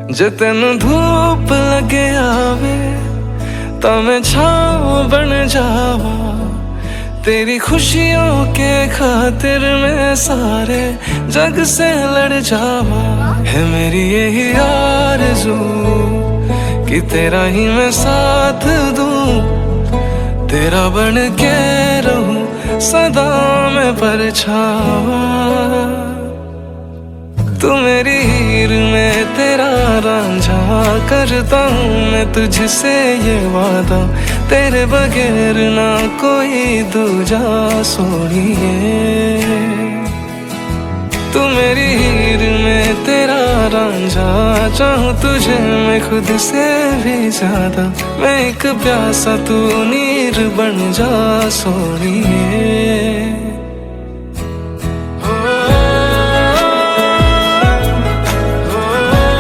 जे तेन धूप लगे आवे तो मैं छाँव बन जावा। तेरी खुशियों के खातिर मैं सारे जग से लड़ जावा। है मेरी यही आरज़ू कि तेरा ही मैं साथ दूं, तेरा बन के रहूं सदा मैं परछावा। तू मेरी हीर में तेरा रांझा, करता हूँ मैं तुझसे ये वादा, तेरे बगैर ना कोई दूजा सोनिए। तू मेरी हीर में तेरा रांझा, चाहूँ तुझे मैं खुद से भी ज्यादा। मैं एक प्यासा तू नीर बन जा सोनिए।